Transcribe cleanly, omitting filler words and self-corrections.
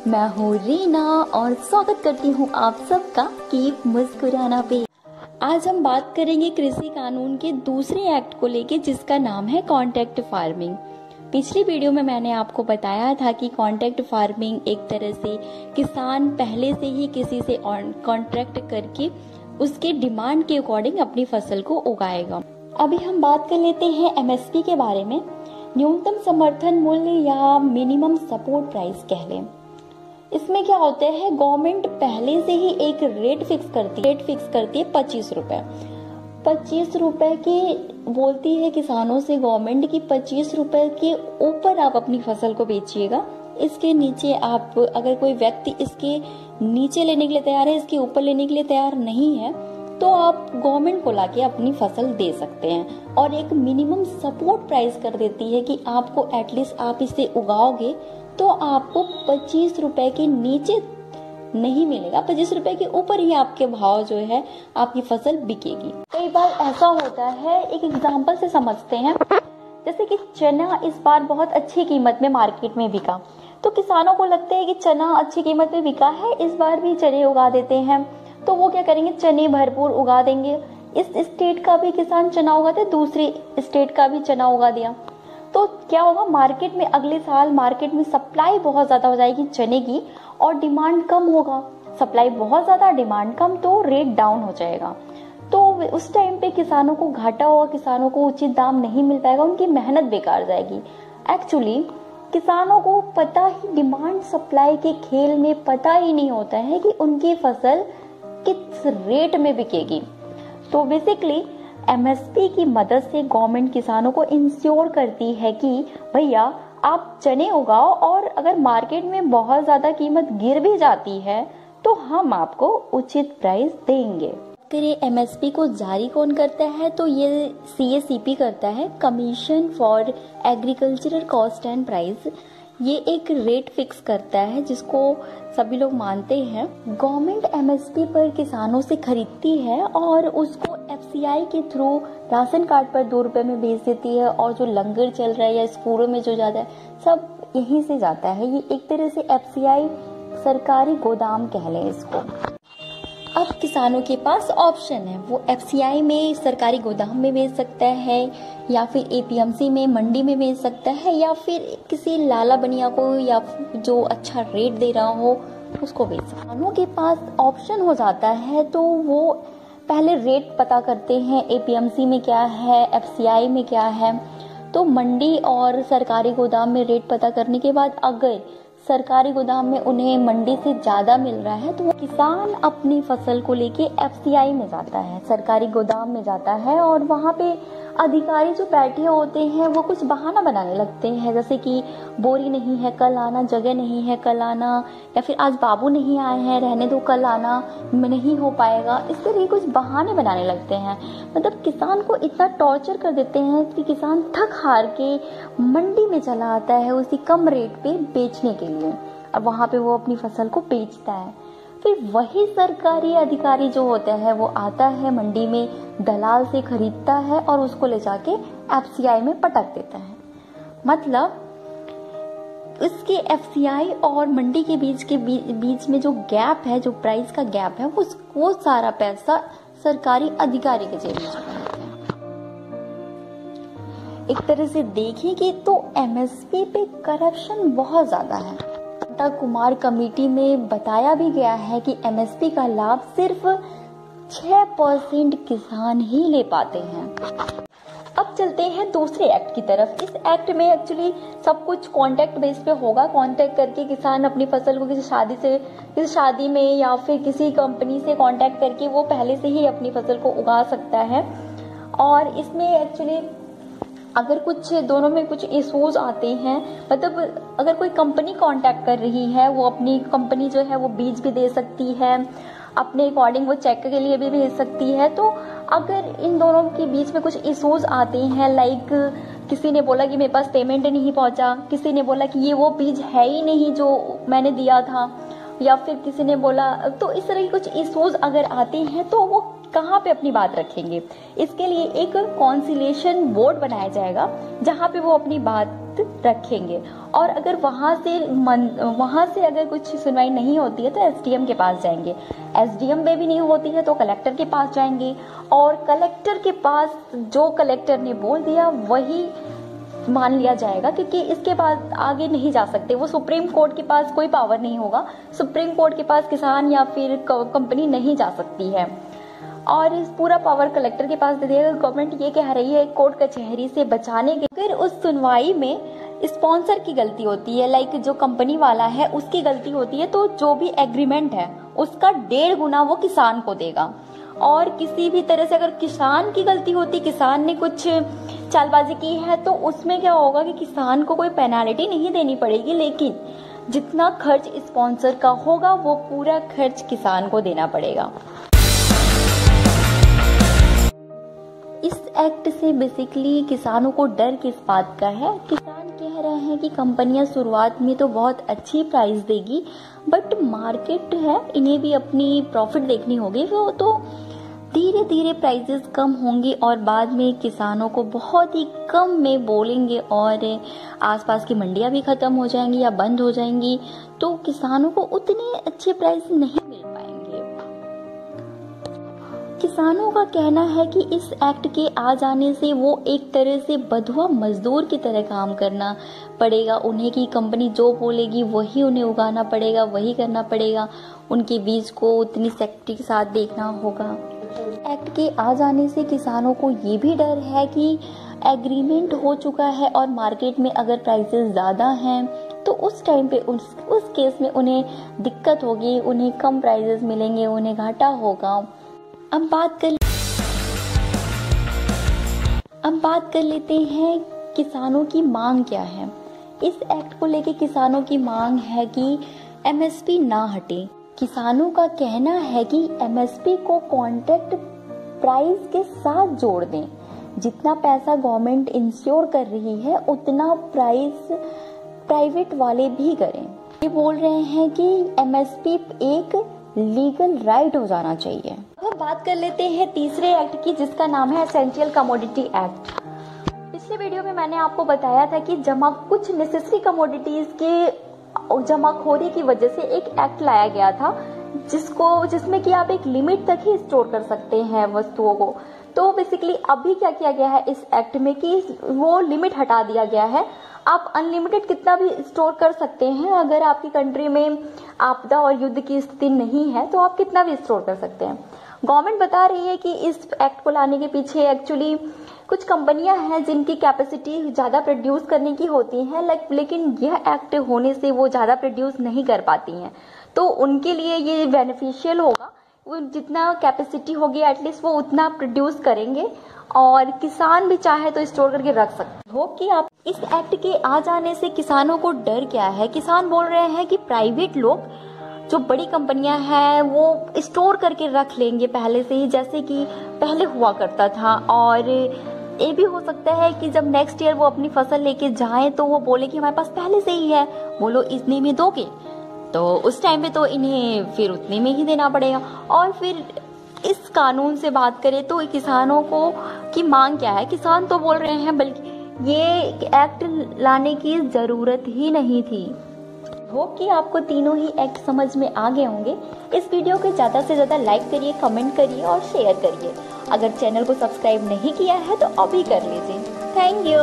मैं हूँ रीना और स्वागत करती हूँ आप सबका कीप मुस्कुराना पे। आज हम बात करेंगे कृषि कानून के दूसरे एक्ट को लेके जिसका नाम है कॉन्ट्रैक्ट फार्मिंग। पिछली वीडियो में मैंने आपको बताया था कि कॉन्ट्रैक्ट फार्मिंग एक तरह से किसान पहले से ही किसी से कॉन्ट्रैक्ट करके उसके डिमांड के अकॉर्डिंग अपनी फसल को उगाएगा। अभी हम बात कर लेते हैं एमएसपी के बारे में। न्यूनतम समर्थन मूल्य या मिनिमम सपोर्ट प्राइस कह लें। इसमें क्या होता है, गवर्नमेंट पहले से ही एक रेट फिक्स करती है 25 रुपए। 25 रुपए की बोलती है किसानों से गवर्नमेंट की 25 रुपए के ऊपर आप अपनी फसल को बेचिएगा। इसके नीचे आप, अगर कोई व्यक्ति इसके नीचे लेने के लिए तैयार है, इसके ऊपर लेने के लिए तैयार नहीं है, तो आप गवर्नमेंट को लाके अपनी फसल दे सकते हैं। और एक मिनिमम सपोर्ट प्राइस कर देती है कि आपको एटलीस्ट आप इसे उगाओगे तो आपको 25 रुपए के नीचे नहीं मिलेगा, 25 रुपए के ऊपर ही आपके भाव जो है आपकी फसल बिकेगी। कई बार ऐसा होता है, एक एग्जांपल से समझते हैं, जैसे कि चना इस बार बहुत अच्छी कीमत में मार्केट में बिका, तो किसानों को लगता है कि चना अच्छी कीमत में बिका है, इस बार भी चने उगा देते हैं। तो वो क्या करेंगे, चने भरपूर उगा देंगे। इस स्टेट का भी किसान चना उगाते, दूसरी स्टेट का भी चना उगा दिया, तो क्या होगा, मार्केट में अगले साल मार्केट में सप्लाई बहुत ज्यादा हो जाएगी चने की और डिमांड कम होगा। सप्लाई बहुत ज्यादा, डिमांड कम, तो रेट डाउन हो जाएगा। तो उस टाइम पे किसानों को घाटा होगा, किसानों को उचित दाम नहीं मिल पाएगा, उनकी मेहनत बेकार जाएगी। एक्चुअली किसानों को पता ही, डिमांड सप्लाई के खेल में पता ही नहीं होता है कि उनकी फसल किस रेट में बिकेगी। तो बेसिकली एमएसपी की मदद से गवर्नमेंट किसानों को इंश्योर करती है कि भैया आप चने उगाओ, और अगर मार्केट में बहुत ज्यादा कीमत गिर भी जाती है तो हम आपको उचित प्राइस देंगे। ये एमएसपी को जारी कौन करता है, तो ये सीएसीपी करता है, commission for agricultural cost and price. ये एक रेट फिक्स करता है जिसको सभी लोग मानते हैं। गवर्नमेंट एमएसपी पर किसानों से खरीदती है और उसको एफसीआई के थ्रू राशन कार्ड पर 2 रुपए में बेच देती है, और जो लंगर चल रहा है या स्कूलों में जो जाता है सब यहीं से जाता है। ये एक तरह से एफसीआई सरकारी गोदाम कह लें इसको। अब किसानों के पास ऑप्शन है, वो एफसीआई में सरकारी गोदाम में बेच सकता है, या फिर एपीएमसी में मंडी में बेच सकता है, या फिर किसी लाला बनिया को या जो अच्छा रेट दे रहा हो उसको बेच सकता है। किसानों के पास ऑप्शन हो जाता है तो वो पहले रेट पता करते हैं, एपीएमसी में क्या है, एफसीआई में क्या है। तो मंडी और सरकारी गोदाम में रेट पता करने के बाद अगर सरकारी गोदाम में उन्हें मंडी से ज्यादा मिल रहा है तो किसान अपनी फसल को लेके एफसीआई में जाता है, सरकारी गोदाम में जाता है, और वहाँ पे अधिकारी जो बैठे होते हैं वो कुछ बहाना बनाने लगते हैं, जैसे कि बोरी नहीं है कल आना, जगह नहीं है कल आना, या फिर आज बाबू नहीं आए हैं रहने दो कल आना, नहीं हो पाएगा। इस तरह कुछ बहाने बनाने लगते हैं। मतलब किसान को इतना टॉर्चर कर देते हैं कि किसान थक हार के मंडी में चला आता है उसी कम रेट पे बेचने के लिए, और वहां पे वो अपनी फसल को बेचता है। फिर वही सरकारी अधिकारी जो होता है वो आता है मंडी में, दलाल से खरीदता है और उसको ले जाके एफसीआई में पटक देता है। मतलब इसके एफसीआई और मंडी के बीच में जो गैप है, जो प्राइस का गैप है, वो सारा पैसा सरकारी अधिकारी के जेब में चला जाता है। एक तरह से देखेंगे तो एमएसपी पे करप्शन बहुत ज्यादा है। कुमार कमेटी में बताया भी गया है कि एमएसपी का लाभ सिर्फ 6% किसान ही ले पाते हैं। अब चलते हैं दूसरे एक्ट की तरफ। इस एक्ट में एक्चुअली सब कुछ कॉन्ट्रैक्ट बेस पे होगा। कॉन्ट्रैक्ट करके किसान अपनी फसल को किसी शादी में या फिर किसी कंपनी से कॉन्ट्रैक्ट करके वो पहले से ही अपनी फसल को उगा सकता है। और इसमें एक्चुअली अगर कुछ दोनों में कुछ इश्यूज आते हैं, मतलब अगर कोई कंपनी कांटेक्ट कर रही है, वो अपनी कंपनी जो है वो बीज भी दे सकती है, अपने अकॉर्डिंग वो चेक के लिए भी भेज सकती है। तो अगर इन दोनों के बीच में कुछ इश्यूज आते हैं, लाइक किसी ने बोला कि मेरे पास पेमेंट नहीं पहुंचा, किसी ने बोला कि ये वो बीज है ही नहीं जो मैंने दिया था, या फिर किसी ने बोला, तो इस तरह की कुछ इश्यूज अगर आते हैं तो वो कहाँ पे अपनी बात रखेंगे। इसके लिए एक कॉन्सिलेशन बोर्ड बनाया जाएगा जहाँ पे वो अपनी बात रखेंगे, और अगर वहां से अगर कुछ सुनवाई नहीं होती है तो एसडीएम के पास जाएंगे, एसडीएम में भी नहीं होती है तो कलेक्टर के पास जाएंगे, और कलेक्टर के पास जो कलेक्टर ने बोल दिया वही मान लिया जाएगा, क्योंकि इसके बाद आगे नहीं जा सकते। वो सुप्रीम कोर्ट के पास कोई पावर नहीं होगा, सुप्रीम कोर्ट के पास किसान या फिर कंपनी नहीं जा सकती है, और इस पूरा पावर कलेक्टर के पास दे दिया। गवर्नमेंट ये कह रही है कोर्ट कचहरी से बचाने के, फिर उस सुनवाई में स्पॉन्सर की गलती होती है, लाइक जो कंपनी वाला है उसकी गलती होती है, तो जो भी एग्रीमेंट है उसका 1.5 गुना वो किसान को देगा। और किसी भी तरह से अगर किसान की गलती होती, किसान ने कुछ चालबाजी की है, तो उसमें क्या होगा कि किसान को कोई पेनाल्टी नहीं देनी पड़ेगी, लेकिन जितना खर्च स्पॉन्सर का होगा वो पूरा खर्च किसान को देना पड़ेगा। इस एक्ट से बेसिकली किसानों को डर किस बात का है? किसान कह रहे हैं कि कंपनियां शुरुआत में तो बहुत अच्छी प्राइस देगी, बट मार्केट है, इन्हें भी अपनी प्रॉफिट देखनी होगी, वो तो धीरे धीरे प्राइसेस कम होंगी और बाद में किसानों को बहुत ही कम में बोलेंगे और आसपास की मंडियां भी खत्म हो जाएंगी या बंद हो जाएंगी, तो किसानों को उतने अच्छे प्राइस नहीं मिल पाएंगे। किसानों का कहना है कि इस एक्ट के आ जाने से वो एक तरह से बंधुआ मजदूर की तरह काम करना पड़ेगा उन्हें, की कंपनी जो बोलेगी वही उन्हें उगाना पड़ेगा, वही करना पड़ेगा, उनके बीज को उतनी सेफ्टी के साथ देखना होगा। एक्ट के आ जाने से किसानों को ये भी डर है कि एग्रीमेंट हो चुका है और मार्केट में अगर प्राइसेस ज़्यादा हैं तो उस टाइम पे उस केस में उन्हें दिक्कत होगी, उन्हें कम प्राइसेस मिलेंगे, उन्हें घाटा होगा। अब बात कर लेते हैं किसानों की मांग क्या है। इस एक्ट को लेके किसानों की मांग है कि एमएसपी ना हटे। किसानों का कहना है कि एमएसपी को कॉन्ट्रैक्ट प्राइस के साथ जोड़ दें। जितना पैसा गवर्नमेंट इंश्योर कर रही है उतना प्राइस प्राइवेट वाले भी करें। ये बोल रहे हैं कि एमएसपी एक लीगल राइट हो जाना चाहिए। अब बात कर लेते हैं तीसरे एक्ट की, जिसका नाम है एसेंशियल कमोडिटी एक्ट। पिछले वीडियो में मैंने आपको बताया था कि कुछ नेसेसरी कमोडिटीज के जमाखोरी की वजह से एक एक्ट लाया गया था जिसमें कि आप एक लिमिट तक ही स्टोर कर सकते हैं वस्तुओं को। तो बेसिकली अभी क्या किया गया है इस एक्ट में कि वो लिमिट हटा दिया गया है। आप अनलिमिटेड कितना भी स्टोर कर सकते हैं। अगर आपकी कंट्री में आपदा और युद्ध की स्थिति नहीं है तो आप कितना भी स्टोर कर सकते हैं। गवर्नमेंट बता रही है कि इस एक्ट को लाने के पीछे एक्चुअली कुछ कंपनियां हैं जिनकी कैपेसिटी ज़्यादा प्रोड्यूस करने की होती है, लेकिन यह एक्ट होने से वो ज़्यादा प्रोड्यूस नहीं कर पाती हैं, तो उनके लिए ये बेनिफिशियल होगा। वो जितना कैपेसिटी होगी एटलीस्ट वो उतना प्रोड्यूस करेंगे और किसान भी चाहे तो स्टोर करके रख सकते हो। कि आप इस एक्ट के आ जाने से किसानों को डर क्या है? किसान बोल रहे हैं कि प्राइवेट लोग, जो बड़ी कंपनियां हैं, वो स्टोर करके रख लेंगे पहले से ही, जैसे कि पहले हुआ करता था। और ये भी हो सकता है कि जब नेक्स्ट ईयर वो अपनी फसल लेके जाएं तो वो बोले कि हमारे पास पहले से ही है, बोलो इतने में दोगे, तो उस टाइम पे तो इन्हें फिर उतने में ही देना पड़ेगा। और फिर इस कानून से बात करें तो किसानों को की मांग क्या है? किसान तो बोल रहे हैं बल्कि ये एक्ट लाने की जरूरत ही नहीं थी। होप कि आपको तीनों ही एक्ट समझ में आ गए होंगे। इस वीडियो को ज़्यादा से ज़्यादा लाइक करिए, कमेंट करिए और शेयर करिए। अगर चैनल को सब्सक्राइब नहीं किया है तो अभी कर लीजिए। Thank you.